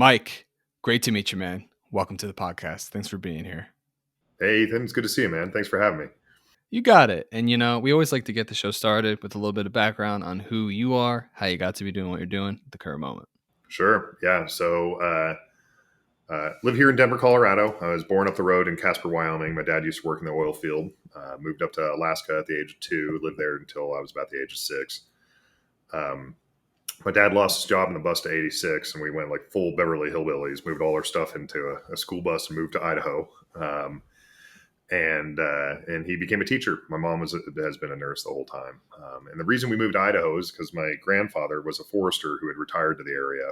Mike, great to meet you, man. Welcome to the podcast. Thanks for being here. Hey, Ethan, it's good to see you, man. Thanks for having me. You got it. And we always like to get the show started with a little bit of background on who you are, how you got to be doing what you're doing at the current moment. Sure. Yeah. So, live here in Denver, Colorado. I was born up the road in Casper, Wyoming. My dad used to work in the oil field. Moved up to Alaska at the age of 2. Lived there until I was about the age of 6. Um, my dad lost his job in the bus to 86, and we went like full Beverly Hillbillies. Moved all our stuff into a school bus and moved to Idaho. And he became a teacher. My mom has been a nurse the whole time. And the reason we moved to Idaho is because my grandfather was a forester who had retired to the area,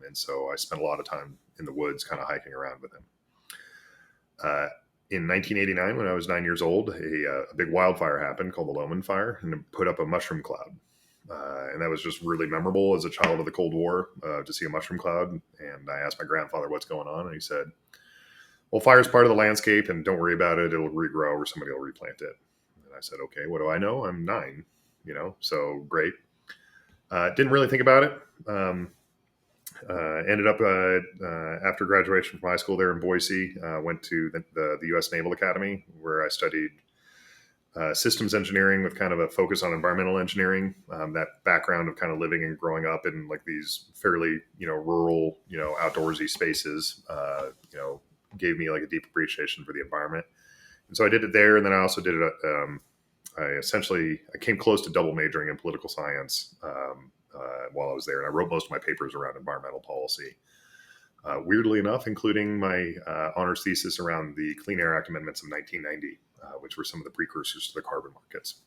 and so I spent a lot of time in the woods, kind of hiking around with him. In 1989, when I was 9 years old, a big wildfire happened called the Loman Fire, and it put up a mushroom cloud. And that was just really memorable as a child of the Cold War to see a mushroom cloud. And I asked my grandfather what's going on, and he said, well, fire's part of the landscape, and don't worry about it. It'll regrow or somebody will replant it. And I said, okay, what do I know? I'm 9, so great. Didn't really think about it. Ended up after graduation from high school there in Boise, went to the U.S. Naval Academy, where I studied systems engineering with kind of a focus on environmental engineering. That background of kind of living and growing up in like these fairly, rural, outdoorsy spaces, gave me like a deep appreciation for the environment. And so I did it there. And then I also did it. I came close to double majoring in political science while I was there. And I wrote most of my papers around environmental policy. Weirdly enough, including my honors thesis around the Clean Air Act amendments of 1990, which were some of the precursors to the carbon markets.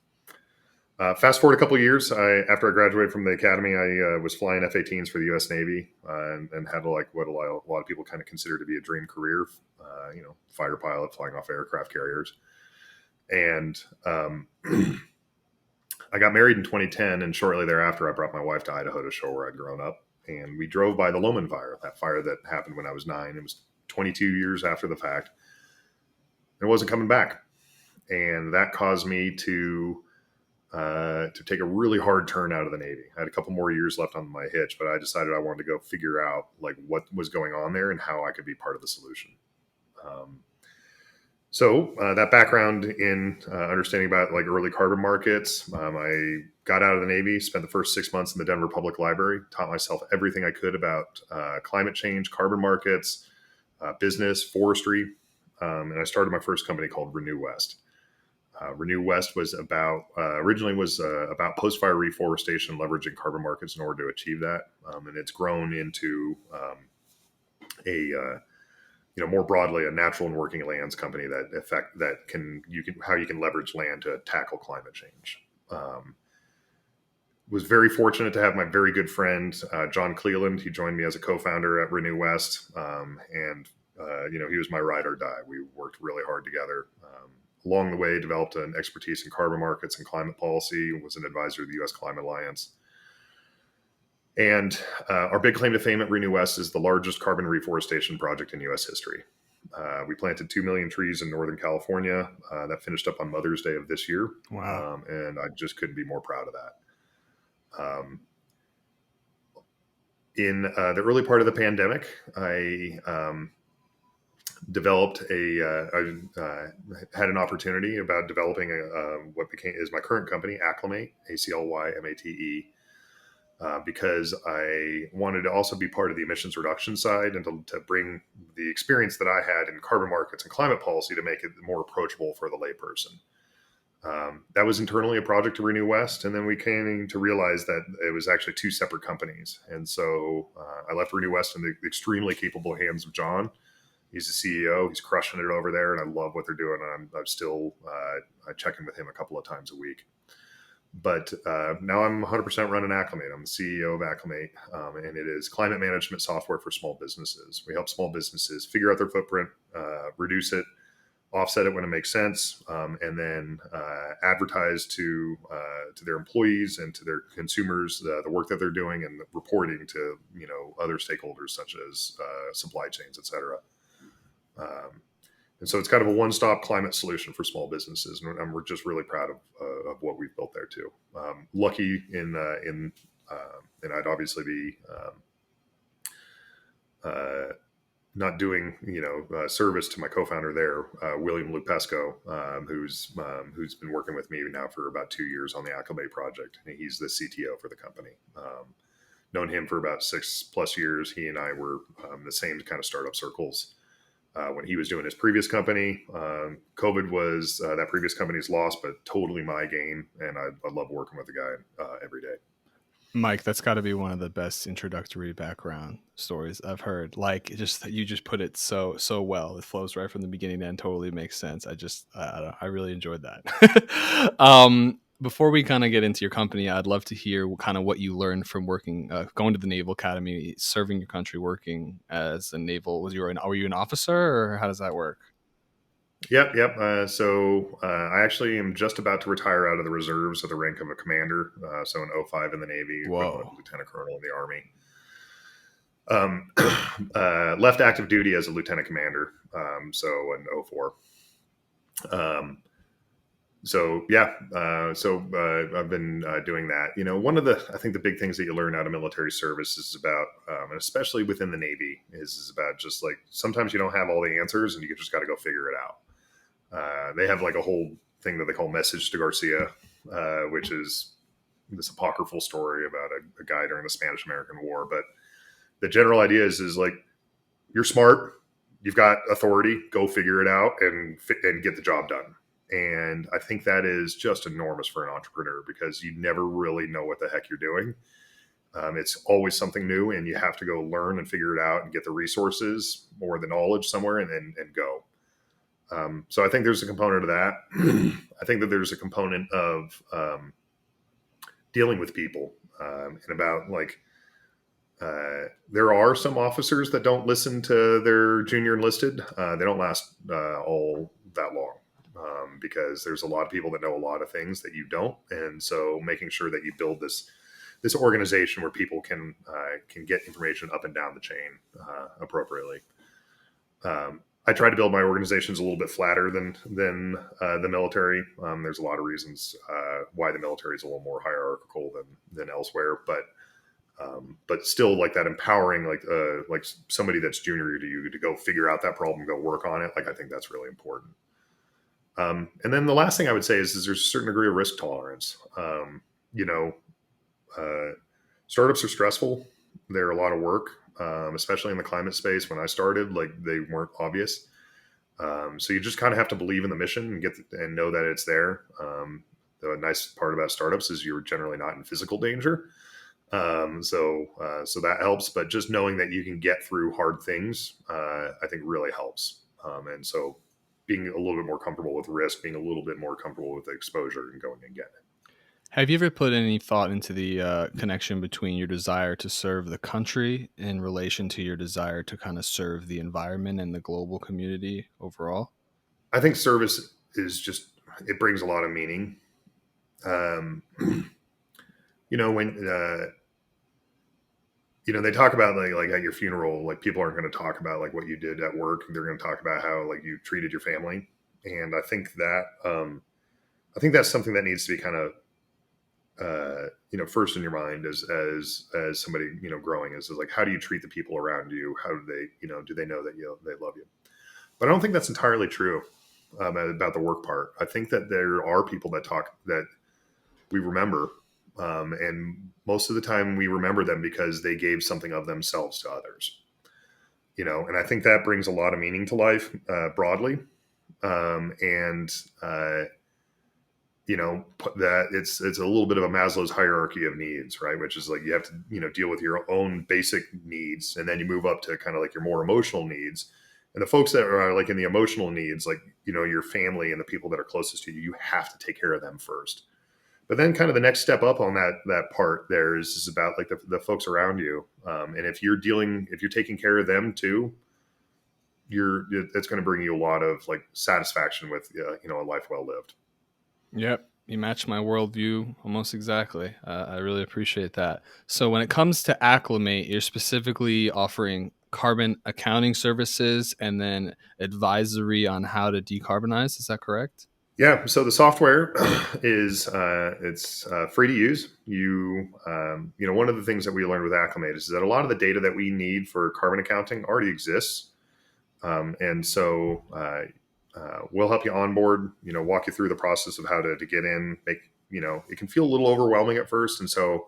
Fast forward a couple of years, after I graduated from the academy, I was flying F-18s for the U.S. Navy and had like what a lot of people kind of consider to be a dream career, fighter pilot flying off aircraft carriers. And I got married in 2010, and shortly thereafter, I brought my wife to Idaho to show where I'd grown up. And we drove by the Loman Fire, that fire that happened when I was 9. It was 22 years after the fact. And it wasn't coming back. And that caused me to take a really hard turn out of the Navy. I had a couple more years left on my hitch, but I decided I wanted to go figure out like what was going on there and how I could be part of the solution. So that background in understanding about like early carbon markets, I got out of the Navy, spent the first 6 months in the Denver Public Library, taught myself everything I could about climate change, carbon markets, business, forestry, and I started my first company called Renew West. Renew West was originally about post-fire reforestation, leveraging carbon markets in order to achieve that, and it's grown into more broadly a natural and working lands company how you can leverage land to tackle climate change. Was very fortunate to have my very good friend John Cleland. He joined me as a co-founder at Renew West, and he was my ride or die. We worked really hard together. Along the way, developed an expertise in carbon markets and climate policy, was an advisor to the U.S. Climate Alliance. And our big claim to fame at Renew West is the largest carbon reforestation project in U.S. history. We planted 2 million trees in Northern California. That finished up on Mother's Day of this year. Wow. And I just couldn't be more proud of that. In the early part of the pandemic, I had an opportunity about developing what is my current company, Acclimate, ACLYMATE, because I wanted to also be part of the emissions reduction side and to bring the experience that I had in carbon markets and climate policy to make it more approachable for the layperson. That was internally a project to Renew West, and then we came to realize that it was actually 2 separate companies. And so I left Renew West in the extremely capable hands of John. He's the CEO. He's crushing it over there, and I love what they're doing. I'm still I check in with him a couple of times a week. But now I'm 100% running Acclimate. I'm the CEO of Acclimate, and it is climate management software for small businesses. We help small businesses figure out their footprint, reduce it, offset it when it makes sense, and then advertise to their employees and to their consumers the work that they're doing and reporting to other stakeholders such as supply chains, et cetera. And so it's kind of a one-stop climate solution for small businesses, and we're just really proud of what we've built there too. Lucky and I'd obviously be uh, not doing service to my co-founder there, William Lupesco, who's been working with me now for about 2 years on the Acclimate project. He's the CTO for the company. Known him for about 6+ years. He and I were the same kind of startup circles when he was doing his previous company. COVID was that previous company's loss, but totally my game, and I love working with the guy every day. Mike, that's got to be one of the best introductory background stories I've heard. Like, just you just put it so well. It flows right from the beginning to end. Totally makes sense. I don't know, I really enjoyed that. Before we kind of get into your company, I'd love to hear kind of what you learned from working, going to the Naval Academy, serving your country, working as a naval. Were you an officer, or how does that work? Yep, yep. I actually am just about to retire out of the reserves at the rank of a commander. So an O5 in the Navy, equivalent of Whoa. lieutenant colonel in the Army. Left active duty as a lieutenant commander. So an O4. Um, I've been doing that. One of the I think the big things that you learn out of military service is about, and especially within the Navy, is about just like sometimes you don't have all the answers and you just got to go figure it out. They have like a whole thing that they call Message to Garcia, which is this apocryphal story about a guy during the Spanish American War. But the general idea is like you're smart, you've got authority, go figure it out and get the job done. And I think that is just enormous for an entrepreneur because you never really know what the heck you're doing. It's always something new, and you have to go learn and figure it out and get the resources or the knowledge somewhere and go. So I think there's a component of that. I think that there's a component of dealing with people and about like there are some officers that don't listen to their junior enlisted. They don't last all that long because there's a lot of people that know a lot of things that you don't, and so making sure that you build this organization where people can get information up and down the chain appropriately. I try to build my organizations a little bit flatter than the military. There's a lot of reasons why the military is a little more hierarchical than elsewhere, but still like that empowering, like somebody that's junior to you to go figure out that problem, go work on it. Like I think that's really important. And then the last thing I would say is there's a certain degree of risk tolerance. You know, Startups are stressful. They're a lot of work, especially in the climate space. When I started, like they weren't obvious. So you just kind of have to believe in the mission and and know that it's there. The nice part about startups is you're generally not in physical danger. So that helps, but just knowing that you can get through hard things, I think really helps. And so being a little bit more comfortable with risk, being a little bit more comfortable with the exposure and going and getting it. Have you ever put any thought into the connection between your desire to serve the country in relation to your desire to kind of serve the environment and the global community overall? I think service is just, it brings a lot of meaning. Um, when, they talk about like at your funeral, like people aren't going to talk about like what you did at work. They're going to talk about how like you treated your family. And I think that's something that needs to be kind of first in your mind as somebody growing is like how do you treat the people around you? How do they do they know that they love you? But I don't think that's entirely true about the work part. I think that there are people that we remember, and most of the time we remember them because they gave something of themselves to others. And I think that brings a lot of meaning to life broadly, and that it's a little bit of a Maslow's hierarchy of needs, right? Which is like you have to deal with your own basic needs, and then you move up to kind of like your more emotional needs. And the folks that are like in the emotional needs, like your family and the people that are closest to you, you have to take care of them first. But then kind of the next step up on that part there is about like the folks around you, and if you're taking care of them too, it's going to bring you a lot of like satisfaction with a life well lived. Yep. You match my worldview almost exactly. I really appreciate that. So, when it comes to Acclimate, you're specifically offering carbon accounting services and then advisory on how to decarbonize. Is that correct? Yeah, so the software is it's free to use. One of the things that we learned with Acclimate is that a lot of the data that we need for carbon accounting already exists, and so we'll help you onboard. Walk you through the process of how to get in. It can feel a little overwhelming at first, and so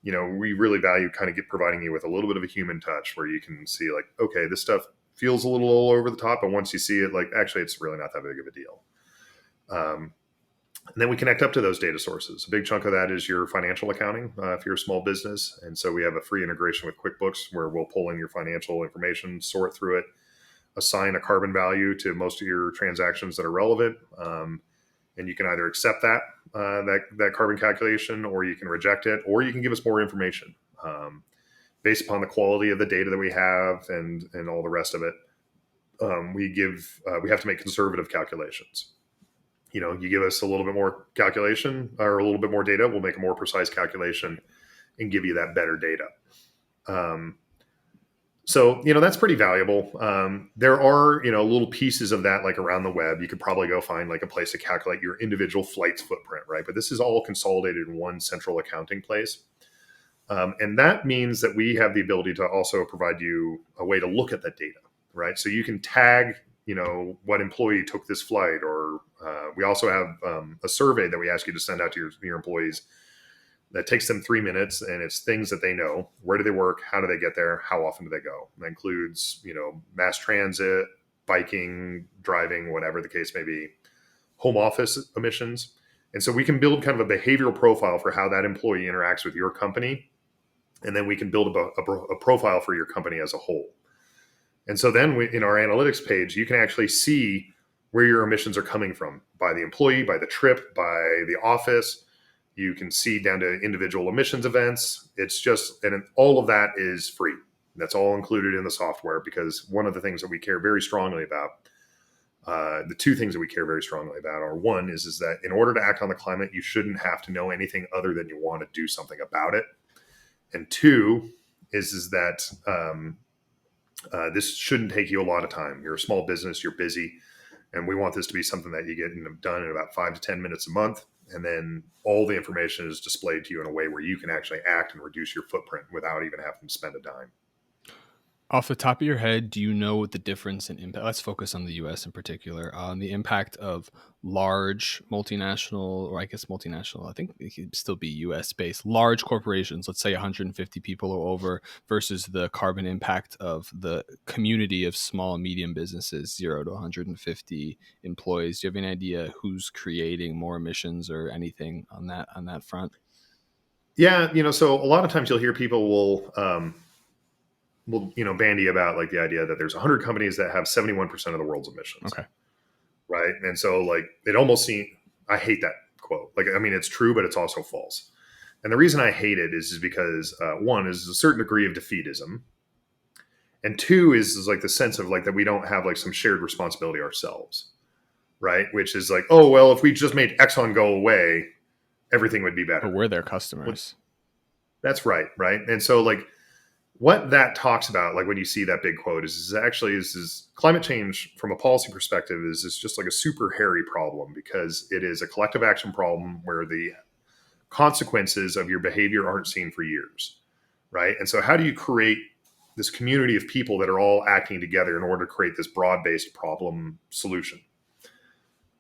we really value kind of providing you with a little bit of a human touch where you can see like, okay, this stuff feels a little all over the top, but once you see it, like actually, it's really not that big of a deal. Um, and then we connect up to those data sources. A big chunk of that is your financial accounting if you're a small business. And so we have a free integration with QuickBooks where we'll pull in your financial information, sort through it, assign a carbon value to most of your transactions that are relevant. And you can either accept that carbon calculation, or you can reject it, or you can give us more information based upon the quality of the data that we have and all the rest of it. We have to make conservative calculations. You give us a little bit more calculation or a little bit more data, we'll make a more precise calculation and give you that better data. So that's pretty valuable. There are, little pieces of that like around the web. You could probably go find like a place to calculate your individual flight's footprint, right? But this is all consolidated in one central accounting place. And that means that we have the ability to also provide you a way to look at that data, right? So you can tag, what employee took this flight, or we also have a survey that we ask you to send out to your employees that takes them 3 minutes, and it's things that they know. Where do they work? How do they get there? How often do they go? And that includes, mass transit, biking, driving, whatever the case may be, home office emissions. And so we can build kind of a behavioral profile for how that employee interacts with your company. And then we can build a profile for your company as a whole. And so then in our analytics page, you can actually see where your emissions are coming from by the employee, by the trip, by the office. You can see down to individual emissions events. And all of that is free. That's all included in the software, because one of the things that we care very strongly about, the two things that we care very strongly about are, one is that in order to act on the climate, you shouldn't have to know anything other than you want to do something about it. And two is that this shouldn't take you a lot of time. You're a small business, you're busy, and we want this to be something that you get done in about 5 to 10 minutes a month. And then all the information is displayed to you in a way where you can actually act and reduce your footprint without even having to spend a dime. Off the top of your head, do you know what the difference in impact? Let's focus on the U.S. in particular, on the impact of large multinational, or I guess multinational. I think it could still be U.S. based large corporations. Let's say 150 people or over, versus the carbon impact of the community of small and medium businesses, 0 to 150 employees. Do you have any idea who's creating more emissions or anything on that front? Yeah, so a lot of times you'll hear people will bandy about like the idea that there's 100 companies that have 71% of the world's emissions, Okay. right? And so like it almost seems, I hate that quote. Like, I mean, it's true, but it's also false. And the reason I hate it is because one is a certain degree of defeatism, and two is like the sense of like that we don't have like some shared responsibility ourselves, right? Which is like, oh well, if we just made Exxon go away, everything would be But better. we're their Well, customers. that's right, right? And so like what that talks about, like when you see that big quote, is climate change from a policy perspective is just like a super hairy problem, because it is a collective action problem where the consequences of your behavior aren't seen for years, right? And so how do you create this community of people that are all acting together in order to create this broad-based problem solution?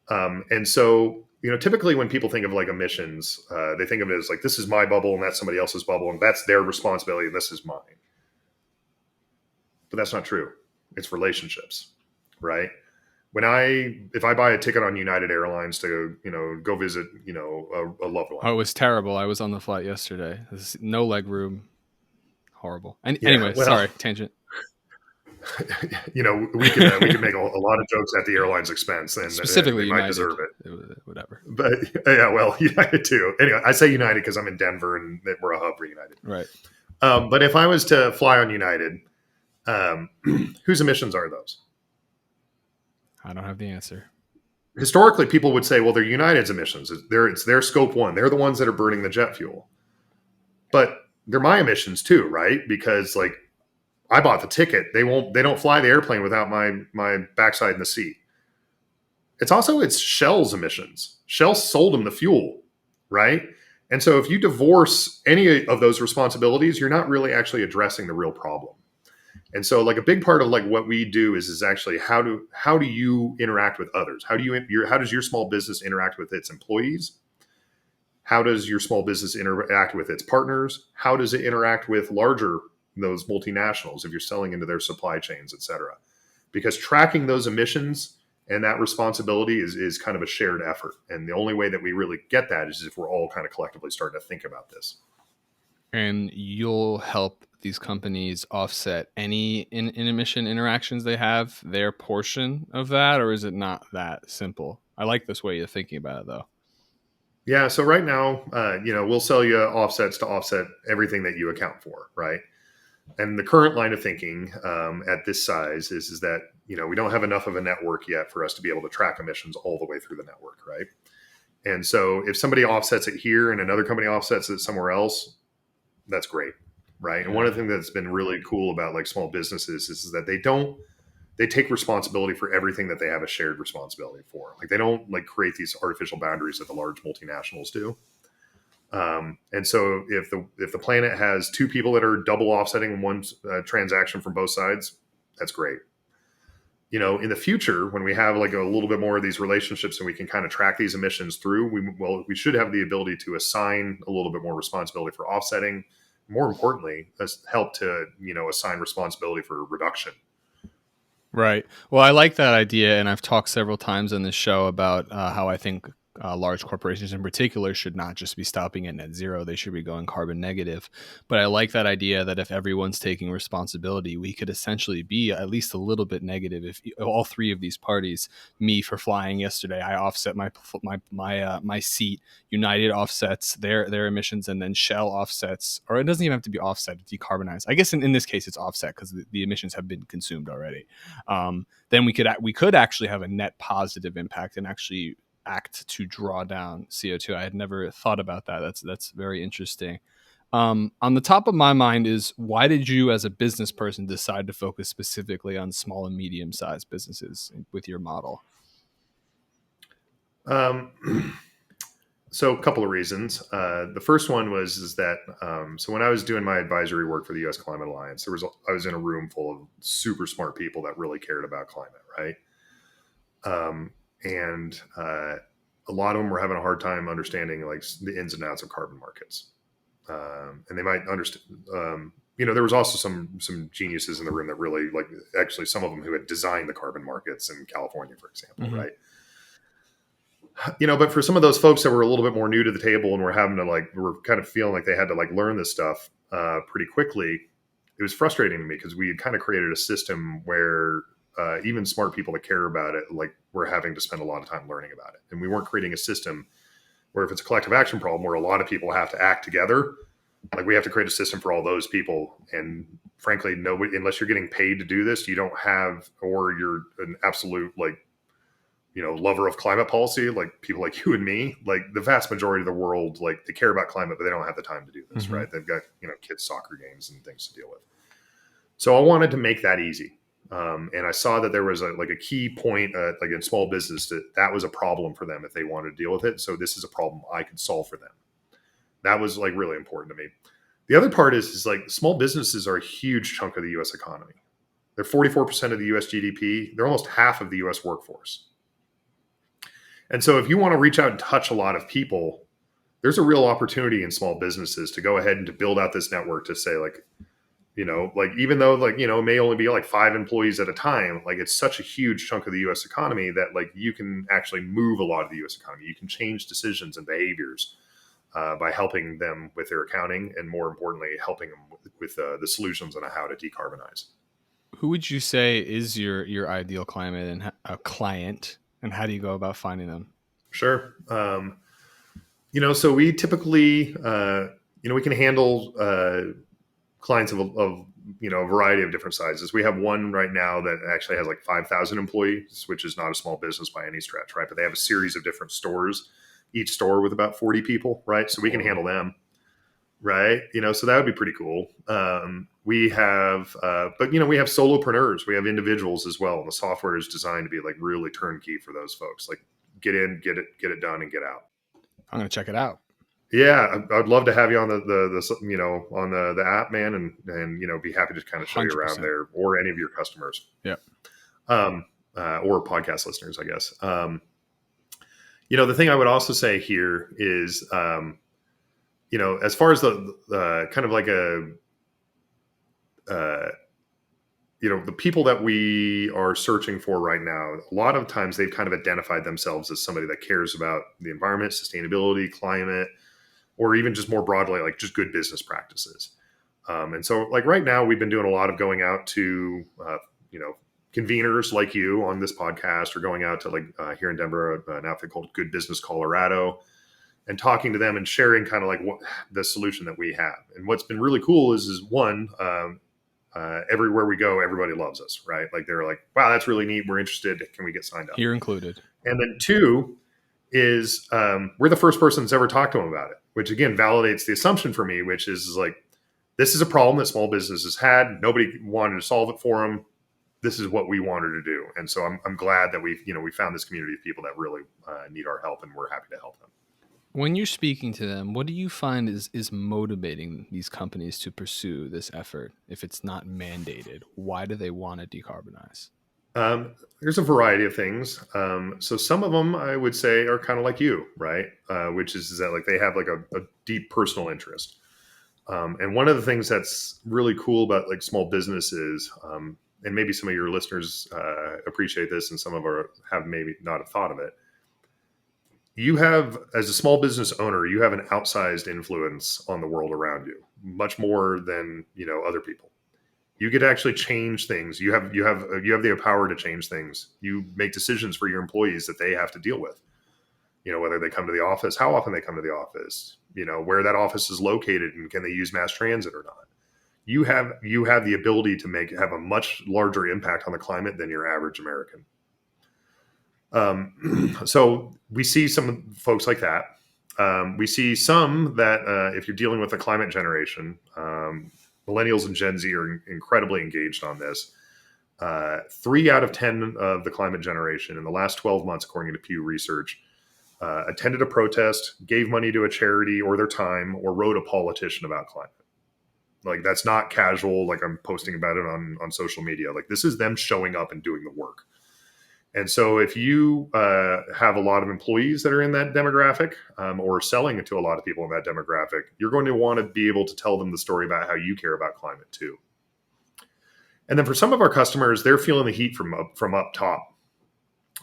And so typically when people think of like emissions, they think of it as like, this is my bubble and that's somebody else's bubble and that's their responsibility and this is mine. But that's not true. It's relationships, right? If I buy a ticket on United Airlines to go visit a loved Oh, one, it was terrible. I was on the flight yesterday. There's no leg room. Horrible. And yeah, anyway, well, sorry, tangent. we can make a lot of jokes at the airline's expense, and Specifically they might United. deserve it. Whatever. But yeah, well, United too. Anyway, I say United because I'm in Denver and we're a hub for United. Right. But if I was to fly on United, um, whose emissions are those? I don't have the answer. Historically, people would say, well, they're United's emissions. It's their scope one. They're the ones that are burning the jet fuel. But they're my emissions too, right? Because like I bought the ticket. They don't fly the airplane without my backside in the seat. it's Shell's emissions. Shell sold them the fuel, right? And so if you divorce any of those responsibilities, you're not really actually addressing the real problem. And so like a big part of like what we do is actually how do you interact with others? How does your small business interact with its employees? How does your small business interact with its partners? How does it interact with larger those multinationals if you're selling into their supply chains, et cetera? Because tracking those emissions and that responsibility is kind of a shared effort. And the only way that we really get that is if we're all kind of collectively starting to think about this. And you'll help these companies offset any in emission interactions they have, their portion of that, or is it not that simple? I like this way you're thinking about it, though. Yeah. So right now, we'll sell you offsets to offset everything that you account for, right? And the current line of thinking at this size is that we don't have enough of a network yet for us to be able to track emissions all the way through the network, right? And so if somebody offsets it here and another company offsets it somewhere else, that's great, right? And one Yeah. of the things that's been really cool about like small businesses is that they take responsibility for everything that they have a shared responsibility for. Like they don't like create these artificial boundaries that the large multinationals do. And so if the planet has two people that are double offsetting one transaction from both sides, that's great. In the future, when we have like a little bit more of these relationships and we can kind of track these emissions through, we should have the ability to assign a little bit more responsibility for offsetting. More importantly, help to assign responsibility for reduction. Right. Well, I like that idea, and I've talked several times on this show about how I think large corporations in particular should not just be stopping at net zero; they should be going carbon negative. But I like that idea that if everyone's taking responsibility, we could essentially be at least a little bit negative. If all three of these parties, me for flying yesterday, I offset my seat. United offsets their emissions, and then Shell offsets, or it doesn't even have to be offset, decarbonized. I guess in this case, it's offset because the emissions have been consumed already. Then we could actually have a net positive impact and actually act to draw down CO2. I had never thought about that. That's very interesting. On the top of my mind is, why did you, as a business person, decide to focus specifically on small and medium sized businesses with your model? Um, so a couple of reasons. The first one was is that so when I was doing my advisory work for the U.S. Climate Alliance, I was in a room full of super smart people that really cared about climate, right? And a lot of them were having a hard time understanding like the ins and outs of carbon markets, and they might understand. There was also some geniuses in the room that really like actually some of them who had designed the carbon markets in California, for example, Mm-hmm. right? But for some of those folks that were a little bit more new to the table and were kind of feeling like they had to like learn this stuff pretty quickly, it was frustrating to me because we had kind of created a system where even smart people that care about it, like we're having to spend a lot of time learning about it. And we weren't creating a system where if it's a collective action problem where a lot of people have to act together, like we have to create a system for all those people. And frankly, nobody, unless you're getting paid to do this, you don't have, or you're an absolute like lover of climate policy, like people like you and me, like the vast majority of the world, like they care about climate, but they don't have the time to do this, Mm-hmm. right? They've got, kids' soccer games and things to deal with. So I wanted to make that easy. And I saw that there was a key point, like in small business, that was a problem for them if they wanted to deal with it. So this is a problem I could solve for them. That was like really important to me. The other part is like small businesses are a huge chunk of the U.S. economy. They're 44% of the U.S. GDP. They're almost half of the U.S. workforce. And so if you want to reach out and touch a lot of people, there's a real opportunity in small businesses to go ahead and to build out this network to say like, like even though like, it may only be like 5 employees at a time, like it's such a huge chunk of the US economy that like you can actually move a lot of the US economy. You can change decisions and behaviors by helping them with their accounting and more importantly, helping them with the solutions on how to decarbonize. Who would you say is your ideal climate and a client, and how do you go about finding them? Sure. So we typically, we can handle clients of a variety of different sizes. We have one right now that actually has like 5,000 employees, which is not a small business by any stretch, right? But they have a series of different stores, each store with about 40 people, right? So we can handle them. right? So that would be pretty cool. We have, but we have solopreneurs, we have individuals as well. And the software is designed to be like really turnkey for those folks. Like get in, get it done, and get out. I'm gonna check it out. Yeah, I'd love to have you on on the app, man, and be happy to kind of show you around 100%. there, or any of your customers, Yep. um, or podcast listeners, I guess. The thing I would also say here is, as far as the kind of like uh, the people that we are searching for right now, a lot of times they've kind of identified themselves as somebody that cares about the environment, sustainability, climate, or even just more broadly, like just good business practices. And so, like right now, we've been doing a lot of going out to, conveners like you on this podcast, or going out to like here in Denver, an outfit called Good Business Colorado, and talking to them and sharing kind of like what the solution that we have. And what's been really cool is one, everywhere we go, everybody loves us, right? Like they're like, wow, that's really neat. We're interested. Can we get signed up? Here included. And then two is, we're the first person that's ever talked to them about it, which again validates the assumption for me, which is like, this is a problem that small businesses had. Nobody wanted to solve it for them. This is what we wanted to do. And so I'm glad that we found this community of people that really need our help, and we're happy to help them. When you're speaking to them, what do you find is motivating these companies to pursue this effort? If it's not mandated, why do they want to decarbonize? There's a variety of things. So some of them I would say are kind of like you, right? Which is that like they have like a deep personal interest. And one of the things that's really cool about like small businesses, and maybe some of your listeners appreciate this, and some of our have maybe not have thought of it. You have, as a small business owner, you have an outsized influence on the world around you, much more than other people. You get to actually change things. You have the power to change things. You make decisions for your employees that they have to deal with. Whether they come to the office, how often they come to the office, where that office is located, and can they use mass transit or not. You have the ability to have a much larger impact on the climate than your average American. So we see some folks like that. We see some that, if you're dealing with the climate generation, millennials and Gen Z are incredibly engaged on this. 3 out of 10 of the climate generation in the last 12 months, according to Pew Research, attended a protest, gave money to a charity or their time, or wrote a politician about climate. Like that's not casual. Like I'm posting about it on social media. Like this is them showing up and doing the work. And so if you have a lot of employees that are in that demographic, or selling it to a lot of people in that demographic, you're going to want to be able to tell them the story about how you care about climate too. And then for some of our customers, they're feeling the heat from up top.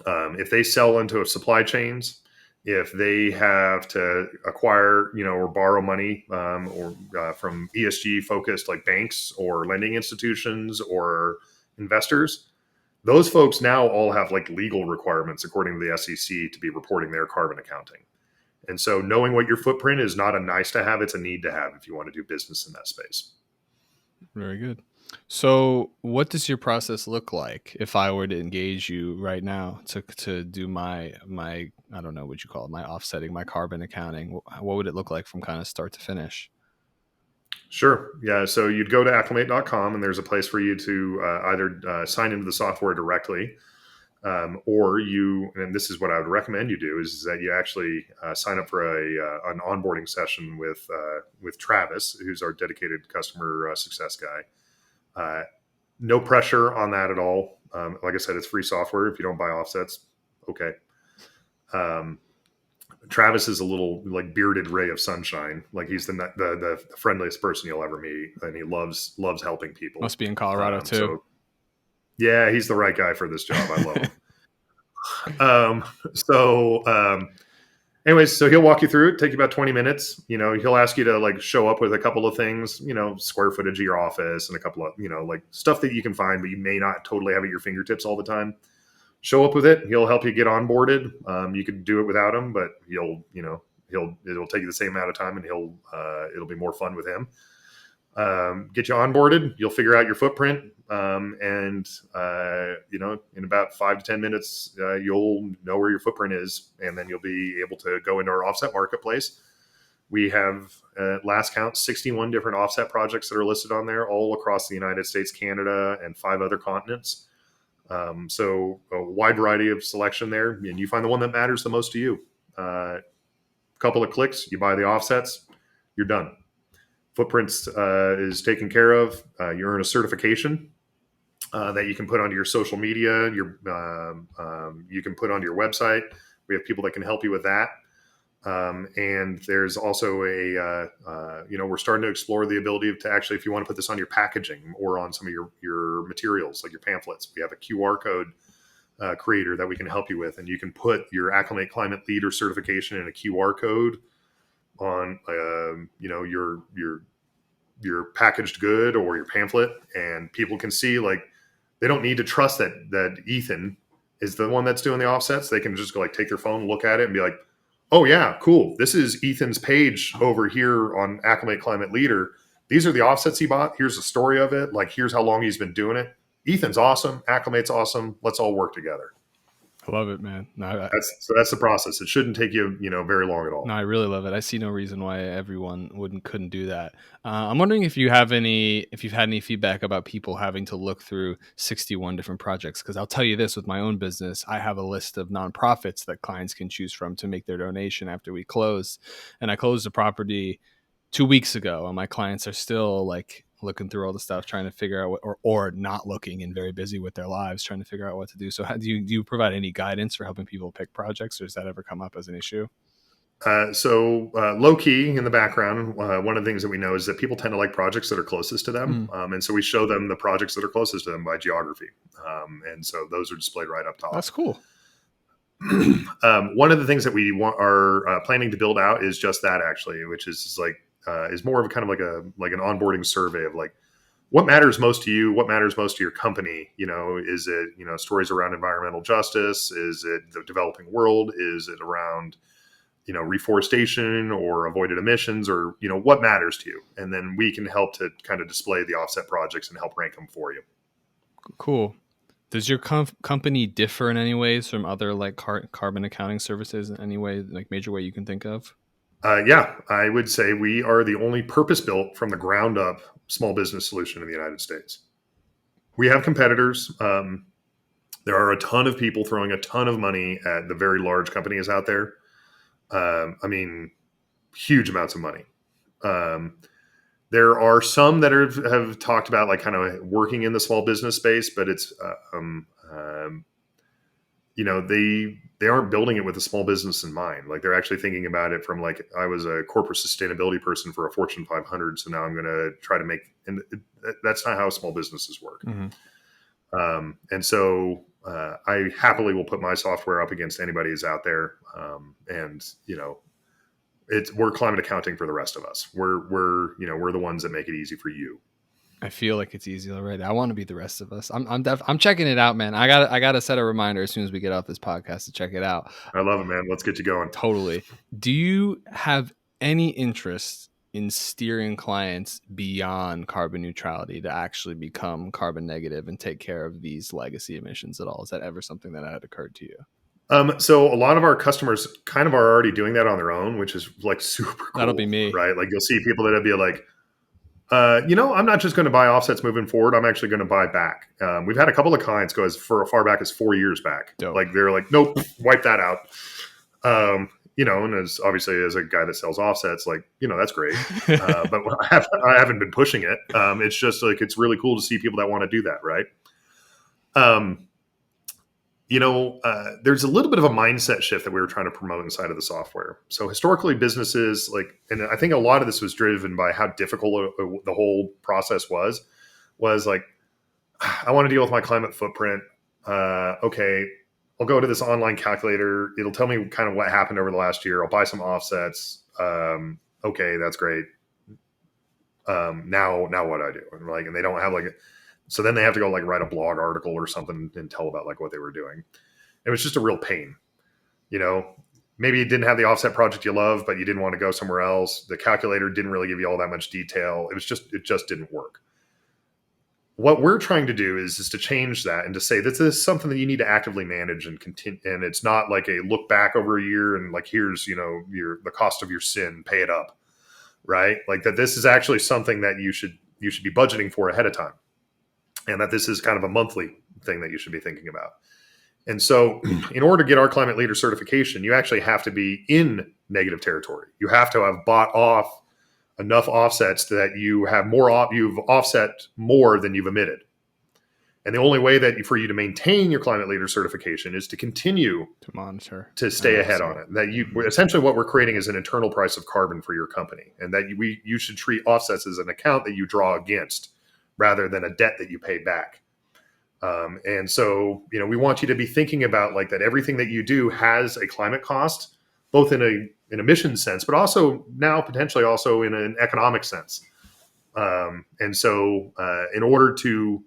If they sell into supply chains, if they have to acquire, or borrow money, or from ESG focused like banks or lending institutions or investors, those folks now all have like legal requirements according to the SEC to be reporting their carbon accounting. And so knowing what your footprint is not a nice to have, it's a need to have if you want to do business in that space. Very good. So what does your process look like if I were to engage you right now to do my I don't know what you call it, my offsetting, my carbon accounting? What would it look like from kind of start to finish? Sure. Yeah. So you'd go to acclimate.com, and there's a place for you to either sign into the software directly, or and this is what I would recommend you do, is that you actually sign up for an onboarding session with Travis, who's our dedicated customer success guy. No pressure on that at all. Like I said, it's free software. If you don't buy offsets, okay. Travis is a little like bearded ray of sunshine. Like he's the friendliest person you'll ever meet, and he loves helping people. Must be in Colorado too. So yeah, he's the right guy for this job. I love him. Anyways, so he'll walk you through it. Take you about 20 minutes. He'll ask you to like show up with a couple of things. Square footage of your office and a couple of like stuff that you can find, but you may not totally have at your fingertips all the time. Show up with it. He'll help you get onboarded. You could do it without him, but it'll take you the same amount of time, and it'll be more fun with him. Get you onboarded. You'll figure out your footprint. And in about 5 to 10 minutes, you'll know where your footprint is, and then you'll be able to go into our offset marketplace, We have, last count, 61 different offset projects that are listed on there, all across the United States, Canada, and 5 other continents. So a wide variety of selection there, and you find the one that matters the most to you. Couple of clicks, you buy the offsets, you're done. Footprints is taken care of. You earn a certification that you can put onto your social media. You can put onto your website. We have people that can help you with that. And there's also we're starting to explore the ability to actually, if you want to put this on your packaging or on some of your materials, like your pamphlets, we have a QR code creator that we can help you with. And you can put your Acclimate Climate Leader certification in a QR code on, your packaged good or your pamphlet, and people can see, like, they don't need to trust that Ethan is the one that's doing the offsets. They can just go, like, take their phone, look at it, and be like, oh yeah, cool. This is Ethan's page over here on Acclimate Climate Leader. These are the offsets he bought. Here's the story of it. Like, here's how long he's been doing it. Ethan's awesome. Acclimate's awesome. Let's all work together. I love it, man. No, That's the process. It shouldn't take you, very long at all. I really love it. I see no reason why everyone couldn't do that. I'm wondering if you've had any feedback about people having to look through 61 different projects. Because I'll tell you this, with my own business, I have a list of nonprofits that clients can choose from to make their donation after we close. And I closed a property 2 weeks ago, and my clients are still like looking through all the stuff, trying to figure out what, or not looking, and very busy with their lives, trying to figure out what to do. So do you provide any guidance for helping people pick projects, or does that ever come up as an issue? Low key in the background, one of the things that we know is that people tend to like projects that are closest to them. And so we show them the projects that are closest to them by geography. And so those are displayed right up top. That's cool. One of the things that we are planning to build out is just that, actually, which is is more of kind of like an onboarding survey of, like, what matters most to you, what matters most to your company. Is it, stories around environmental justice? Is it the developing world? Is it around, reforestation or avoided emissions, or, what matters to you? And then we can help to kind of display the offset projects and help rank them for you. Cool. Does your company differ in any ways from other, like, carbon accounting services in any way, like major way you can think of? Yeah, I would say we are the only purpose-built from the ground up small business solution in the United States. We have competitors. There are a ton of people throwing a ton of money at the very large companies out there. I mean, huge amounts of money. There are some that have talked about, like, kind of working in the small business space, but it's they aren't building it with a small business in mind. Like, they're actually thinking about it from, like, I was a corporate sustainability person for a Fortune 500, so now I'm going to try to make. And that's not how small businesses work. Mm-hmm. And so I happily will put my software up against anybody who's out there. We're climate accounting for the rest of us. We're the ones that make it easy for you. I feel like it's easy already. I want to be the rest of us. I'm checking it out, man. I got to set a reminder as soon as we get off this podcast to check it out. I love it, man. Let's get you going. Totally. Do you have any interest in steering clients beyond carbon neutrality to actually become carbon negative and take care of these legacy emissions at all? Is that ever something that had occurred to you? So a lot of our customers kind of are already doing that on their own, which is, like, super cool. That'll be me. Right? Like, you'll see people that'll be like, I'm not just going to buy offsets moving forward. I'm actually going to buy back. We've had a couple of clients go as far back as 4 years back. Dope. Like, they're like, nope, wipe that out. And as obviously, as a guy that sells offsets, like, that's great. But I haven't been pushing it. It's just, like, it's really cool to see people that want to do that. Right. There's a little bit of a mindset shift that we were trying to promote inside of the software. So historically, businesses, like, and I think a lot of this was driven by how difficult the whole process was like, I want to deal with my climate footprint. Okay, I'll go to this online calculator. It'll tell me kind of what happened over the last year. I'll buy some offsets. Okay, that's great. Now what do I do? And they don't have, like, so then they have to go, like, write a blog article or something and tell about, like, what they were doing. It was just a real pain. Maybe you didn't have the offset project you love, but you didn't want to go somewhere else. The calculator didn't really give you all that much detail. It just didn't work. What we're trying to do is to change that and to say this is something that you need to actively manage and continue. And it's not like a look back over a year and, like, here's, the cost of your sin, pay it up. right? Like that this is actually something that you should be budgeting for ahead of time, and that this is kind of a monthly thing that you should be thinking about. And so, in order to get our climate leader certification, you actually have to be in negative territory. You have to have bought off enough offsets that you have you've offset more than you've emitted. And the only way that for you to maintain your climate leader certification is to continue To monitor to and stay ahead on offset. it. That you Hmm. essentially what we're creating is an internal price of carbon for your company, and that you should treat offsets as an account that you draw against rather than a debt that you pay back. And so, we want you to be thinking about like that everything that you do has a climate cost, both in an emission sense, but also now potentially also in an economic sense. And so, in order to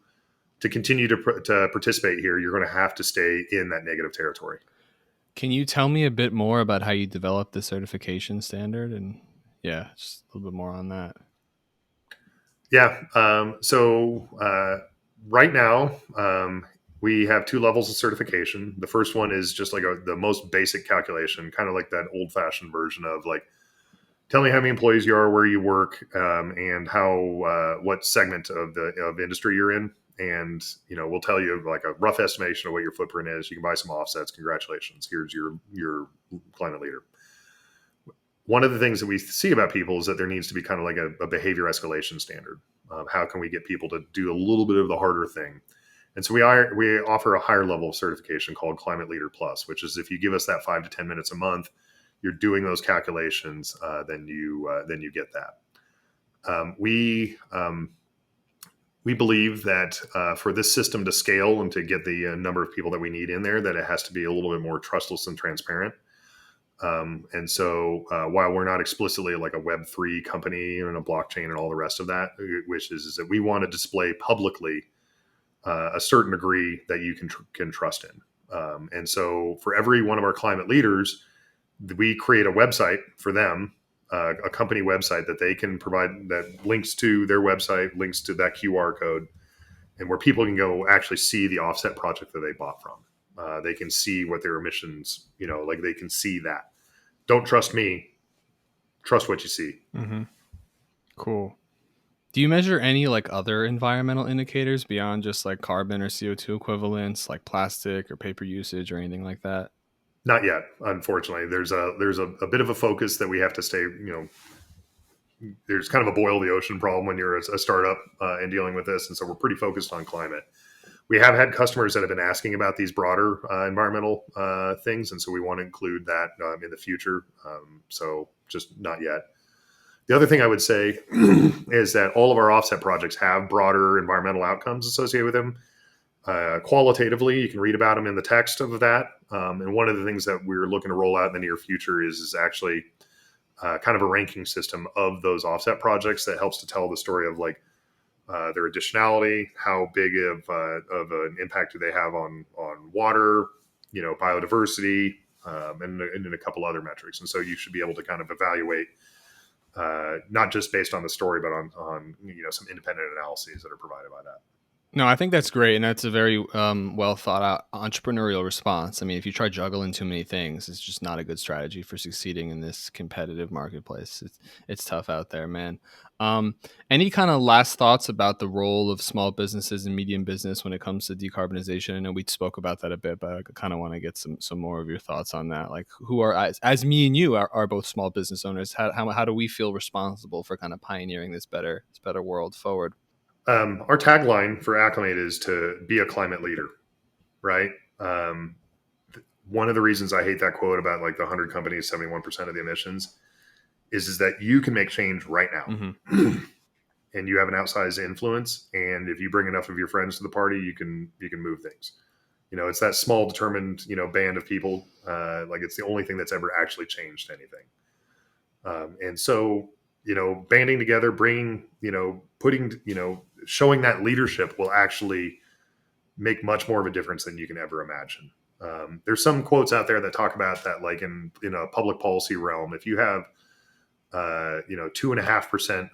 continue to participate here, you're going to have to stay in that negative territory. Can you tell me a bit more about how you developed the certification standard? And yeah, just a little bit more on that. Yeah. Right now, we have two levels of certification. The first one is just like the most basic calculation, kind of like that old fashioned version of like, tell me how many employees you are, where you work, and what segment of industry you're in. And, we'll tell you like a rough estimation of what your footprint is. You can buy some offsets. Congratulations. Here's your climate leader. One of the things that we see about people is that there needs to be kind of like a behavior escalation standard. How can we get people to do a little bit of the harder thing? And so we offer a higher level of certification called Climate Leader Plus, which is if you give us that 5 to 10 minutes a month, you're doing those calculations, then you get that. We believe that for this system to scale and to get the number of people that we need in there, that it has to be a little bit more trustless and transparent. And so, while we're not explicitly like a Web3 company and a blockchain and all the rest of that, which is that we want to display publicly a certain degree that you can trust in. And so, for every one of our climate leaders, we create a website for them, a company website that they can provide that links to their website, links to that QR code, and where people can go actually see the offset project that they bought from. They can see what their emissions, like they can see that. Don't trust me, trust what you see. Hmm. Cool. Do you measure any like other environmental indicators beyond just like carbon or CO2 equivalents, like plastic or paper usage or anything like that? Not yet, unfortunately. There's a bit of a focus that we have to stay. There's kind of a boil the ocean problem when you're a startup and dealing with this, and so we're pretty focused on climate. We have had customers that have been asking about these broader environmental things, and so we want to include that in the future. So just not yet. The other thing I would say is that all of our offset projects have broader environmental outcomes associated with them. Qualitatively, you can read about them in the text of that. And one of the things that we're looking to roll out in the near future is actually kind of a ranking system of those offset projects that helps to tell the story of like their additionality, how big of an impact do they have on water, biodiversity, and a couple other metrics. And so you should be able to kind of evaluate not just based on the story, but on some independent analyses that are provided by that. No, I think that's great, and that's a very well thought out entrepreneurial response. I mean, if you try juggling too many things, it's just not a good strategy for succeeding in this competitive marketplace. It's tough out there, man. Any kind of last thoughts about the role of small businesses and medium business when it comes to decarbonization? I know we spoke about that a bit, but I kind of want to get some more of your thoughts on that. Like, who are as me and you are both small business owners? How do we feel responsible for kind of pioneering this better world forward? Our tagline for Acclimate is to be a climate leader, right? Um, One of the reasons I hate that quote about like the 100 companies, 71% of the emissions is that you can make change right Hmm. now. And you have an outsized influence. And if you bring enough of your friends to the party, you can move things. It's that small, determined, band of people. Like it's the only thing that's ever actually changed anything. And so, banding together, bringing, putting, showing that leadership will actually make much more of a difference than you can ever imagine. There's some quotes out there that talk about that, like in a public policy realm, if you have, 2.5%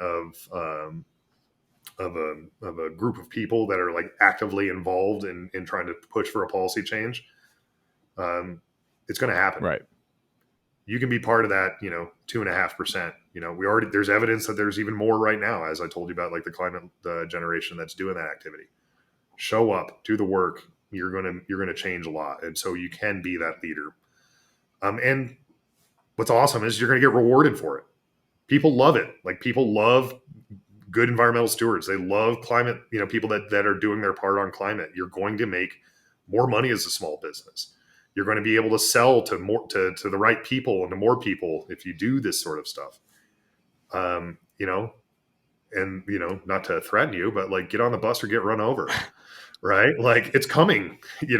of a group of people that are like actively involved in trying to push for a policy change, it's going to happen. Right. You can be part of that, 2.5%. There's evidence that there's even more right now, as I told you about, like the climate generation that's doing that activity. Show up, do the work. You're gonna change a lot, and so you can be that leader. And what's awesome is you're gonna get rewarded for it. People love it. Like people love good environmental stewards. They love climate, people that are doing their part on climate. You're going to make more money as a small business. You're going to be able to sell to more to the right people and to more people if you do this sort of stuff. Um, you know, and not to threaten you, but like get on the bus or get run over. Right? Like it's coming. You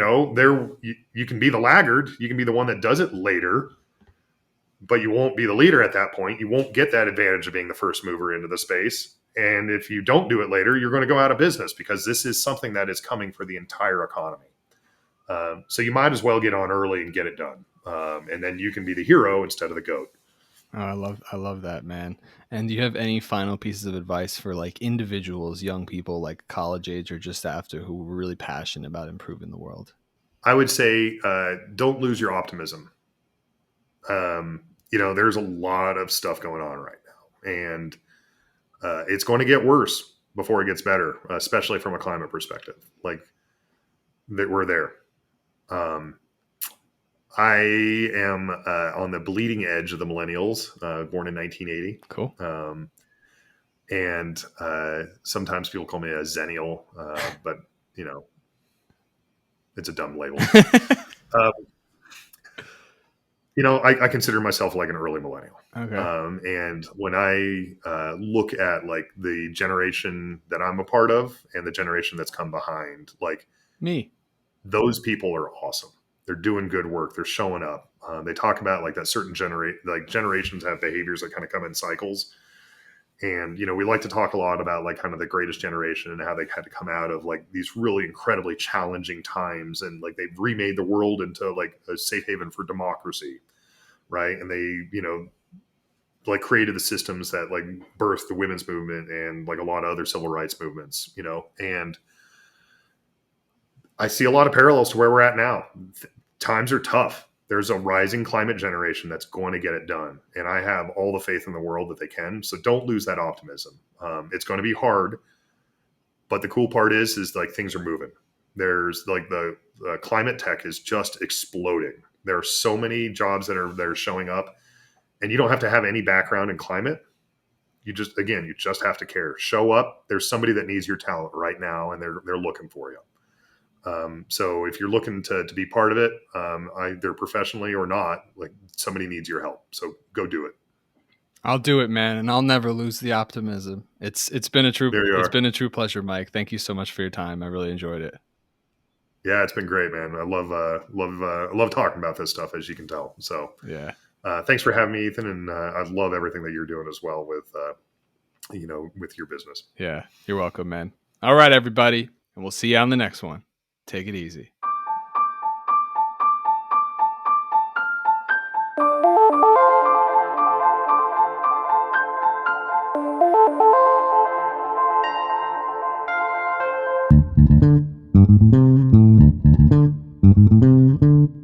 can be the laggard, you can be the one that does it later, but you won't be the leader at that point. You won't get that advantage of being the first mover into the space. And if you don't do it later, you're going to go out of business because this is something that is coming for the entire economy. So you might as well get on early and get it done. And then you can be the hero instead of the goat. Oh, I love that, man. And do you have any final pieces of advice for like individuals, young people, like college age or just after, who were really passionate about improving the world? I would say don't lose your optimism. There's a lot of stuff going on right now. And it's going to get worse before it gets better, especially from a climate perspective. Like that we're there. Um, I am on the bleeding edge of the millennials, born in 1980. Cool. And sometimes people call me a zennial, but you know, it's a dumb label. uh, I consider myself like an early millennial. Okay. And when I look at like the generation that I'm a part of and the generation that's come behind, like Me. those people are awesome. They're doing good work. They're showing up. They talk about like that certain generations have behaviors that kind of come in cycles. And, we like to talk a lot about like kind of the greatest generation and how they had to come out of like these really incredibly challenging times. And like they've remade the world into like a safe haven for democracy. Right. And they, like created the systems that like birthed the women's movement and like a lot of other civil rights movements, and I see a lot of parallels to where we're at now. Times are tough. There's a rising climate generation that's going to get it done. And I have all the faith in the world that they can. So don't lose that optimism. It's going to be hard. But the cool part is like things are moving. There's like the climate tech is just exploding. There are so many jobs that are showing up. And you don't have to have any background in climate. You just have to care. Show up. There's somebody that needs your talent right now, and they're looking for you. So if you're looking to be part of it, either professionally or not, like somebody needs your help. So go do it. I'll do it, man, and I'll never lose the optimism. It's been a true There you it's are. been a true pleasure, Mike. Thank you so much for your time. I really enjoyed it. Yeah, it's been great, man. I love talking about this stuff, as you can tell. So Yeah. thanks for having me, Ethan. And I love everything that you're doing as well with, with your business. Yeah. You're welcome, man. All right, everybody, and we'll see you on the next one. Take it easy.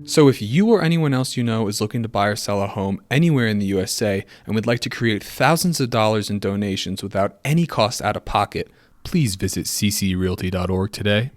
So if you or anyone else you know is looking to buy or sell a home anywhere in the USA and would like to create thousands of dollars in donations without any cost out of pocket, please visit ccrealty.org today.